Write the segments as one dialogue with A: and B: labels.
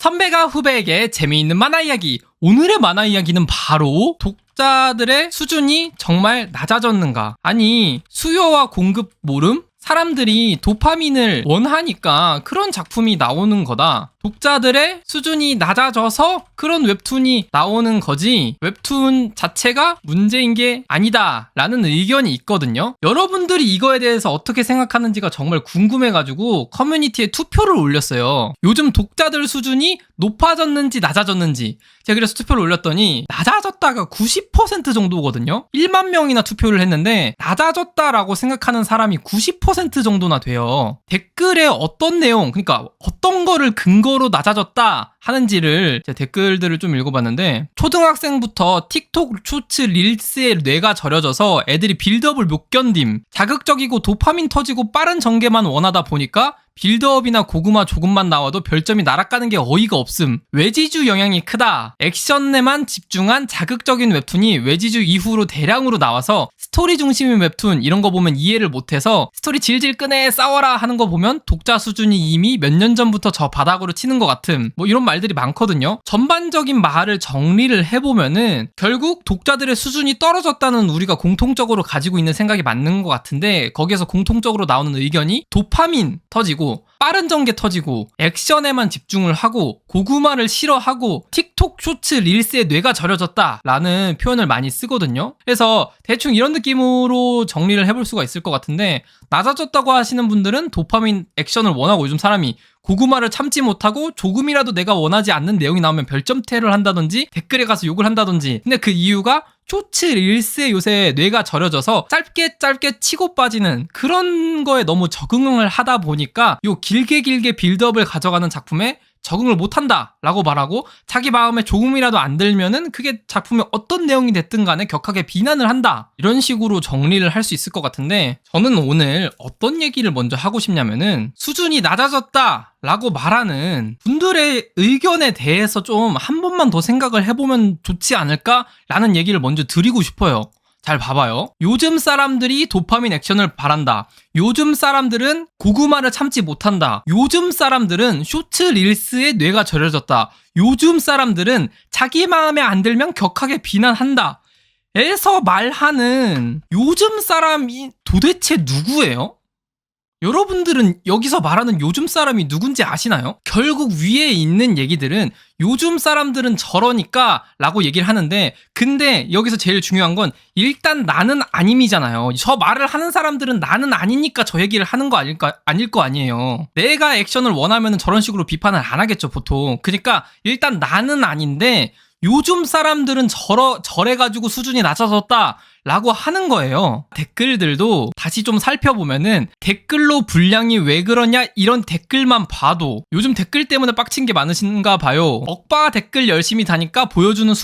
A: 선배가 후배에게 재미있는 만화 이야기. 오늘의 만화 이야기는 바로 독자들의 수준이 정말 낮아졌는가? 아니, 수요와 공급 모름? 사람들이 도파민을 원하니까 그런 작품이 나오는 거다. 독자들의 수준이 낮아져서 그런 웹툰이 나오는 거지 웹툰 자체가 문제인 게 아니다 라는 의견이 있거든요. 여러분들이 이거에 대해서 어떻게 생각하는지가 정말 궁금해가지고 커뮤니티에 투표를 올렸어요. 요즘 독자들 수준이 높아졌는지 낮아졌는지. 제가 그래서 투표를 올렸더니 낮아졌다가 90% 정도거든요. 1만 명이나 투표를 했는데 낮아졌다라고 생각하는 사람이 90% 정도나 돼요. 댓글에 어떤 내용, 그러니까 어떤 거를 근거로 낮아졌다 하는지를 제 댓글들을 좀 읽어봤는데, 초등학생부터 틱톡 쇼츠 릴스에 뇌가 절여져서 애들이 빌드업을 못 견딤, 자극적이고 도파민 터지고 빠른 전개만 원하다 보니까 빌드업이나 고구마 조금만 나와도 별점이 날아가는 게 어이가 없음, 외지주 영향이 크다, 액션에만 집중한 자극적인 웹툰이 외지주 이후로 대량으로 나와서 스토리 중심인 웹툰 이런 거 보면 이해를 못해서 스토리 질질 끄네 싸워라 하는 거 보면 독자 수준이 이미 몇 년 전부터 저 바닥으로 치는 것 같음, 뭐 이런 말들이 많거든요. 전반적인 말을 정리를 해보면은 결국 독자들의 수준이 떨어졌다는 우리가 공통적으로 가지고 있는 생각이 맞는 것 같은데, 거기에서 공통적으로 나오는 의견이 도파민 터지고 빠른 전개 터지고 액션에만 집중을 하고 고구마를 싫어하고 틱톡 쇼츠 릴스에 뇌가 절여졌다 라는 표현을 많이 쓰거든요. 그래서 대충 이런 느낌으로 정리를 해볼 수가 있을 것 같은데, 낮아졌다고 하시는 분들은 도파민 액션을 원하고 요즘 사람이 고구마를 참지 못하고 조금이라도 내가 원하지 않는 내용이 나오면 별점태를 한다든지 댓글에 가서 욕을 한다든지, 근데 그 이유가 쇼츠 릴스에 요새 뇌가 절여져서 짧게 치고 빠지는 그런 거에 너무 적응을 하다 보니까 요 길게 빌드업을 가져가는 작품에 적응을 못한다 라고 말하고, 자기 마음에 조금이라도 안 들면은 그게 작품의 어떤 내용이 됐든 간에 격하게 비난을 한다, 이런 식으로 정리를 할 수 있을 것 같은데, 저는 오늘 어떤 얘기를 먼저 하고 싶냐면은 수준이 낮아졌다 라고 말하는 분들의 의견에 대해서 좀 한 번만 더 생각을 해보면 좋지 않을까 라는 얘기를 먼저 드리고 싶어요. 잘 봐봐요. 요즘 사람들이 도파민 액션을 바란다. 요즘 사람들은 고구마를 참지 못한다. 요즘 사람들은 쇼츠 릴스에 뇌가 절여졌다. 요즘 사람들은 자기 마음에 안 들면 격하게 비난한다. 에서 말하는 요즘 사람이 도대체 누구예요? 여러분들은 여기서 말하는 요즘 사람이 누군지 아시나요? 결국 위에 있는 얘기들은 요즘 사람들은 저러니까 라고 얘기를 하는데, 근데 여기서 제일 중요한 건 일단 나는 아님이잖아요. 저 말을 하는 사람들은 나는 아니니까 저 얘기를 하는 거 아닐 거 아니에요. 내가 액션을 원하면 저런 식으로 비판을 안 하겠죠, 보통. 그러니까 일단 나는 아닌데 요즘 사람들은 저래가지고 수준이 낮아졌다 라고 하는 거예요. 댓글들도 다시 좀 살펴보면은 댓글로 분량이 왜 그러냐 이런 댓글만 봐도 요즘 댓글 때문에 빡친 게 많으신가 봐요. 억바 댓글 열심히 다니까 보여주는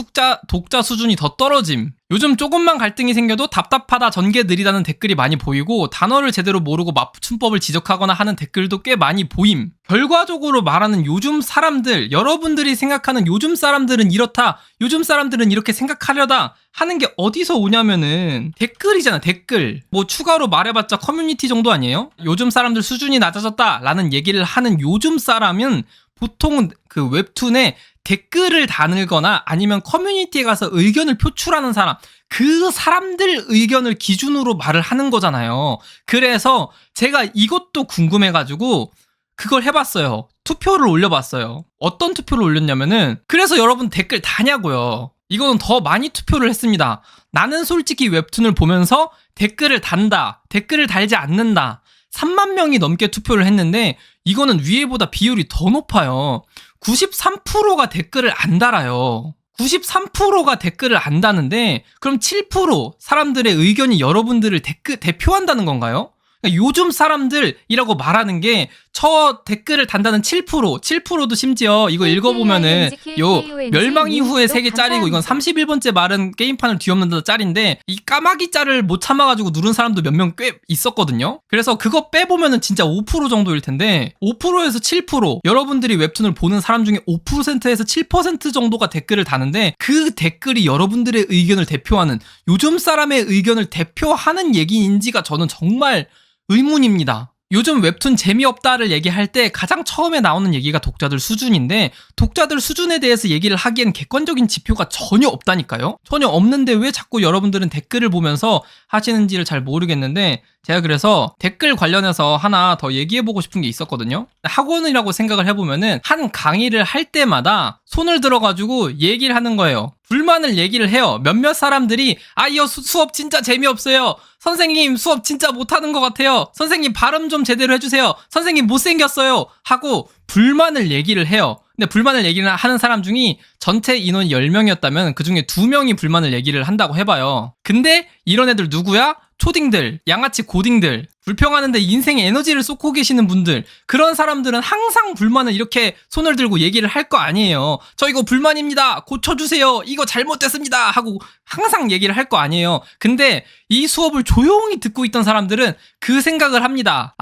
A: 독자 수준이 더 떨어짐. 요즘 조금만 갈등이 생겨도 답답하다, 전개 느리다는 댓글이 많이 보이고, 단어를 제대로 모르고 맞춤법을 지적하거나 하는 댓글도 꽤 많이 보임. 결과적으로 말하는 요즘 사람들, 여러분들이 생각하는 요즘 사람들은 이렇다, 요즘 사람들은 이렇게 생각하려다 하는 게 어디서 오냐면은 댓글이잖아, 댓글. 뭐 추가로 말해봤자 커뮤니티 정도 아니에요? 요즘 사람들 수준이 낮아졌다 라는 얘기를 하는 요즘 사람은 보통은 그 웹툰에 댓글을 다늘거나 아니면 커뮤니티에 가서 의견을 표출하는 사람, 그 사람들 의견을 기준으로 말을 하는 거잖아요. 그래서 제가 이것도 궁금해가지고 그걸 해봤어요. 투표를 올려봤어요. 어떤 투표를 올렸냐면은, 그래서 여러분 댓글 다냐고요. 이거는 더 많이 투표를 했습니다. 나는 솔직히 웹툰을 보면서 댓글을 단다, 댓글을 달지 않는다. 3만 명이 넘게 투표를 했는데 이거는 위에보다 비율이 더 높아요. 93%가 댓글을 안 달아요. 93%가 댓글을 안 다는데 그럼 7% 사람들의 의견이 여러분들을 대표한다는 건가요? 그러니까 요즘 사람들이라고 말하는 게 저 댓글을 단다는 7%도 심지어 이거 읽어보면은 요 멸망 이후의 세계 짤이고, 이건 31번째 말은 게임판을 뒤엎는다 짤인데 이 까마귀 짤을 못 참아가지고 누른 사람도 몇 명 꽤 있었거든요. 그래서 그거 빼보면은 진짜 5% 정도일 텐데 5%에서 7%, 여러분들이 웹툰을 보는 사람 중에 5%에서 7% 정도가 댓글을 다는데 그 댓글이 여러분들의 의견을 대표하는, 요즘 사람의 의견을 대표하는 얘기인지가 저는 정말 의문입니다. 요즘 웹툰 재미없다를 얘기할 때 가장 처음에 나오는 얘기가 독자들 수준인데 독자들 수준에 대해서 얘기를 하기엔 객관적인 지표가 전혀 없다니까요. 전혀 없는데 왜 자꾸 여러분들은 댓글을 보면서 하시는지를 잘 모르겠는데 제가 그래서 댓글 관련해서 하나 더 얘기해보고 싶은 게 있었거든요. 학원이라고 생각을 해보면은 한 강의를 할 때마다 손을 들어가지고 얘기를 하는 거예요. 불만을 얘기를 해요. 몇몇 사람들이 이거 수업 진짜 재미없어요. 선생님 수업 진짜 못하는 것 같아요. 선생님 발음 좀 제대로 해주세요. 선생님 못생겼어요. 하고 불만을 얘기를 해요. 근데 불만을 얘기를 하는 사람 중에 전체 인원이 10명이었다면 그 중에 2명이 불만을 얘기를 한다고 해봐요. 근데 이런 애들 누구야? 초딩들, 양아치 고딩들, 불평하는데 인생에 에너지를 쏟고 계시는 분들, 그런 사람들은 항상 불만을 이렇게 손을 들고 얘기를 할 거 아니에요. 저 이거 불만입니다. 고쳐주세요. 이거 잘못됐습니다. 하고 항상 얘기를 할 거 아니에요. 근데 이 수업을 조용히 듣고 있던 사람들은 그 생각을 합니다.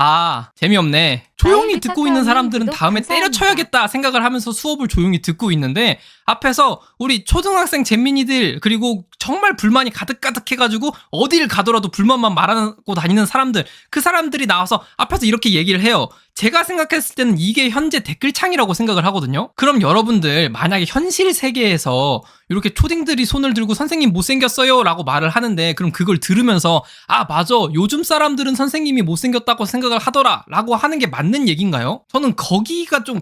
A: 재미없네. 조용히 듣고 있는 사람들은 다음에 때려쳐야겠다 생각을 하면서 수업을 조용히 듣고 있는데 앞에서 우리 초등학생 잼민이들 그리고 정말 불만이 가득가득해가지고 어딜 가더라도 불만만 말하고 다니는 사람들, 그 사람들이 나와서 앞에서 이렇게 얘기를 해요. 제가 생각했을 때는 이게 현재 댓글창이라고 생각을 하거든요. 그럼 여러분들 만약에 현실 세계에서 이렇게 초딩들이 손을 들고 선생님 못생겼어요 라고 말을 하는데 그럼 그걸 들으면서 맞아 요즘 사람들은 선생님이 못생겼다고 생각을 하더라 라고 하는 게 맞는 얘기인가요? 저는 거기가 좀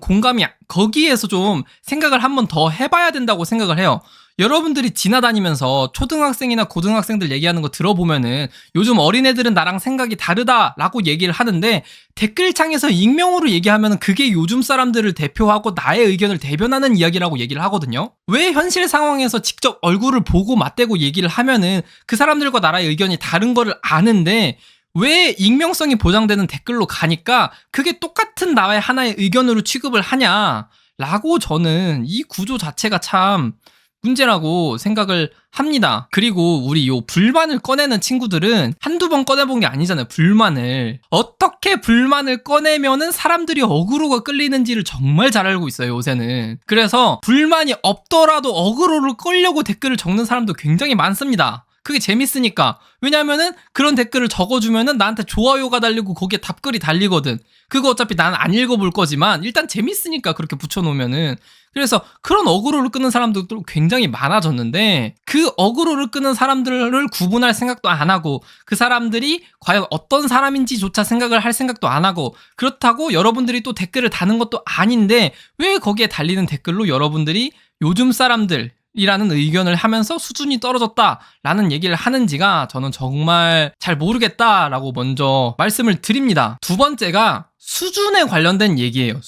A: 거기에서 좀 생각을 한번 더 해봐야 된다고 생각을 해요. 여러분들이 지나다니면서 초등학생이나 고등학생들 얘기하는 거 들어보면은 요즘 어린애들은 나랑 생각이 다르다라고 얘기를 하는데 댓글창에서 익명으로 얘기하면 그게 요즘 사람들을 대표하고 나의 의견을 대변하는 이야기라고 얘기를 하거든요. 왜 현실 상황에서 직접 얼굴을 보고 맞대고 얘기를 하면은 그 사람들과 나라의 의견이 다른 거를 아는데 왜 익명성이 보장되는 댓글로 가니까 그게 똑같은 나의 하나의 의견으로 취급을 하냐라고 저는 이 구조 자체가 참 문제라고 생각을 합니다. 그리고 우리 요 불만을 꺼내는 친구들은 한두 번 꺼내본 게 아니잖아요. 불만을. 어떻게 불만을 꺼내면은 사람들이 어그로가 끌리는지를 정말 잘 알고 있어요, 요새는. 그래서 불만이 없더라도 어그로를 끌려고 댓글을 적는 사람도 굉장히 많습니다. 그게 재밌으니까. 왜냐면은 그런 댓글을 적어주면은 나한테 좋아요가 달리고 거기에 답글이 달리거든. 그거 어차피 나는 안 읽어볼 거지만 일단 재밌으니까 그렇게 붙여놓으면은. 그래서 그런 어그로를 끄는 사람들도 굉장히 많아졌는데 그 어그로를 끄는 사람들을 구분할 생각도 안 하고 그 사람들이 과연 어떤 사람인지조차 생각을 할 생각도 안 하고 그렇다고 여러분들이 또 댓글을 다는 것도 아닌데 왜 거기에 달리는 댓글로 여러분들이 요즘 사람들 이라는 의견을 하면서 수준이 떨어졌다라는 얘기를 하는지가 저는 정말 잘 모르겠다라고 먼저 말씀을 드립니다. 두 번째가 수준에 관련된 얘기예요.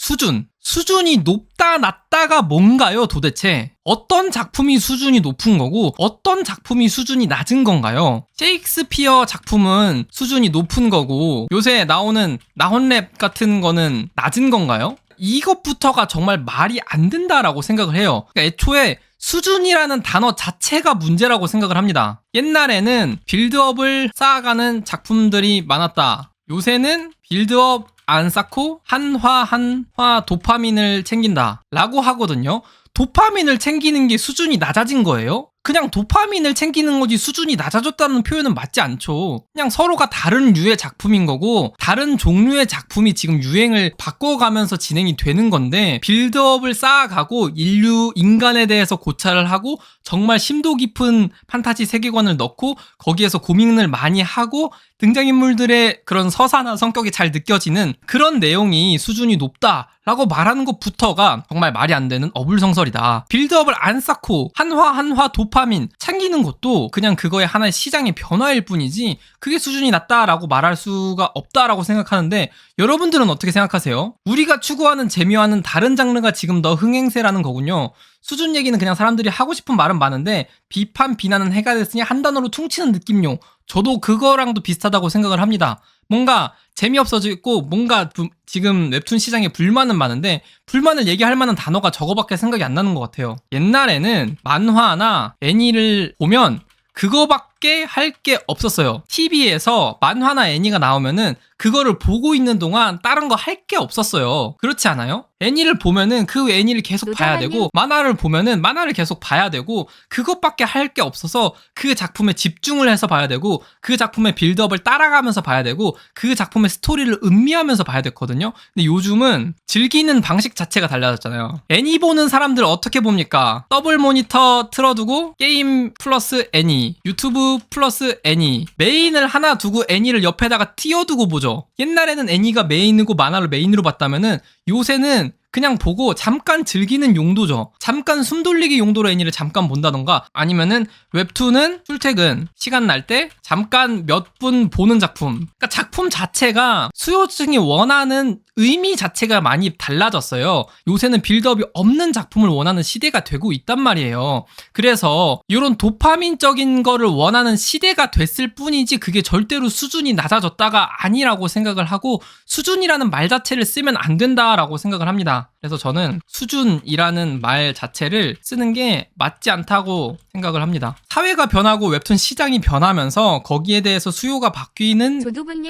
A: 수준이 높다 낮다가 뭔가요 도대체? 어떤 작품이 수준이 높은 거고 어떤 작품이 수준이 낮은 건가요? 셰익스피어 작품은 수준이 높은 거고 요새 나오는 나혼랩 같은 거는 낮은 건가요? 이것부터가 정말 말이 안 된다라고 생각을 해요. 그러니까 애초에 수준이라는 단어 자체가 문제라고 생각을 합니다. 옛날에는 빌드업을 쌓아가는 작품들이 많았다. 요새는 빌드업 안 쌓고 한화 도파민을 챙긴다 라고 하거든요. 도파민을 챙기는 게 수준이 낮아진 거예요? 그냥 도파민을 챙기는 거지 수준이 낮아졌다는 표현은 맞지 않죠. 그냥 서로가 다른 류의 작품인 거고 다른 종류의 작품이 지금 유행을 바꿔가면서 진행이 되는 건데 빌드업을 쌓아가고 인간에 대해서 고찰을 하고 정말 심도 깊은 판타지 세계관을 넣고 거기에서 고민을 많이 하고 등장인물들의 그런 서사나 성격이 잘 느껴지는 그런 내용이 수준이 높다라고 말하는 것부터가 정말 말이 안 되는 어불성설이다. 빌드업을 안 쌓고 한화 도파민 챙기는 것도 그냥 그거의 하나의 시장의 변화일 뿐이지 그게 수준이 낮다라고 말할 수가 없다라고 생각하는데 여러분들은 어떻게 생각하세요? 우리가 추구하는 재미와는 다른 장르가 지금 더 흥행세라는 거군요. 수준 얘기는 그냥 사람들이 하고 싶은 말은 많은데 비판, 비난은 해가 됐으니 한 단어로 퉁치는 느낌용. 저도 그거랑도 비슷하다고 생각을 합니다. 뭔가 재미없어지고 뭔가 지금 웹툰 시장에 불만은 많은데 불만을 얘기할 만한 단어가 저거밖에 생각이 안 나는 것 같아요. 옛날에는 만화나 애니를 보면 그거밖에 밖에 할 게 없었어요. TV에서 만화나 애니가 나오면은 그거를 보고 있는 동안 다른 거 할 게 없었어요. 그렇지 않아요? 애니를 보면은 그 애니를 계속 봐야 되고, 만화를 보면은 만화를 계속 봐야 되고, 그것밖에 할 게 없어서 그 작품에 집중을 해서 봐야 되고, 그 작품의 빌드업을 따라가면서 봐야 되고, 그 작품의 스토리를 음미하면서 봐야 됐거든요. 근데 요즘은 즐기는 방식 자체가 달라졌잖아요. 애니 보는 사람들 어떻게 봅니까? 더블 모니터 틀어두고 게임 플러스 애니, 유튜브 플러스 애니, 메인을 하나 두고 애니를 옆에다가 띄워두고 보죠. 옛날에는 애니가 메인이고 만화를 메인으로 봤다면은 요새는 그냥 보고 잠깐 즐기는 용도죠. 잠깐 숨 돌리기 용도로 애니를 잠깐 본다던가, 아니면은 웹툰은 출퇴근 시간 날 때 잠깐 몇 분 보는 작품. 그러니까 작품 자체가 수요층이 원하는 의미 자체가 많이 달라졌어요. 요새는 빌드업이 없는 작품을 원하는 시대가 되고 있단 말이에요. 그래서 이런 도파민적인 거를 원하는 시대가 됐을 뿐이지 그게 절대로 수준이 낮아졌다가 아니라고 생각을 하고, 수준이라는 말 자체를 쓰면 안 된다라고 생각을 합니다. 그래서 저는 수준이라는 말 자체를 쓰는 게 맞지 않다고 생각을 합니다. 사회가 변하고 웹툰 시장이 변하면서 거기에 대해서 수요가 바뀌는,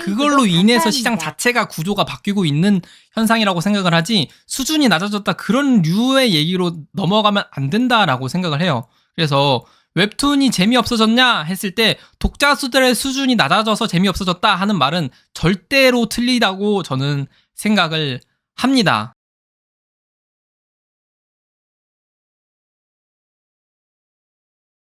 A: 그걸로 인해서 시장 자체가 구조가 바뀌고 있는 현상이라고 생각을 하지, 수준이 낮아졌다 그런 류의 얘기로 넘어가면 안 된다라고 생각을 해요. 그래서 웹툰이 재미없어졌냐 했을 때 독자 수들의 수준이 낮아져서 재미없어졌다 하는 말은 절대로 틀리다고 저는 생각을 합니다.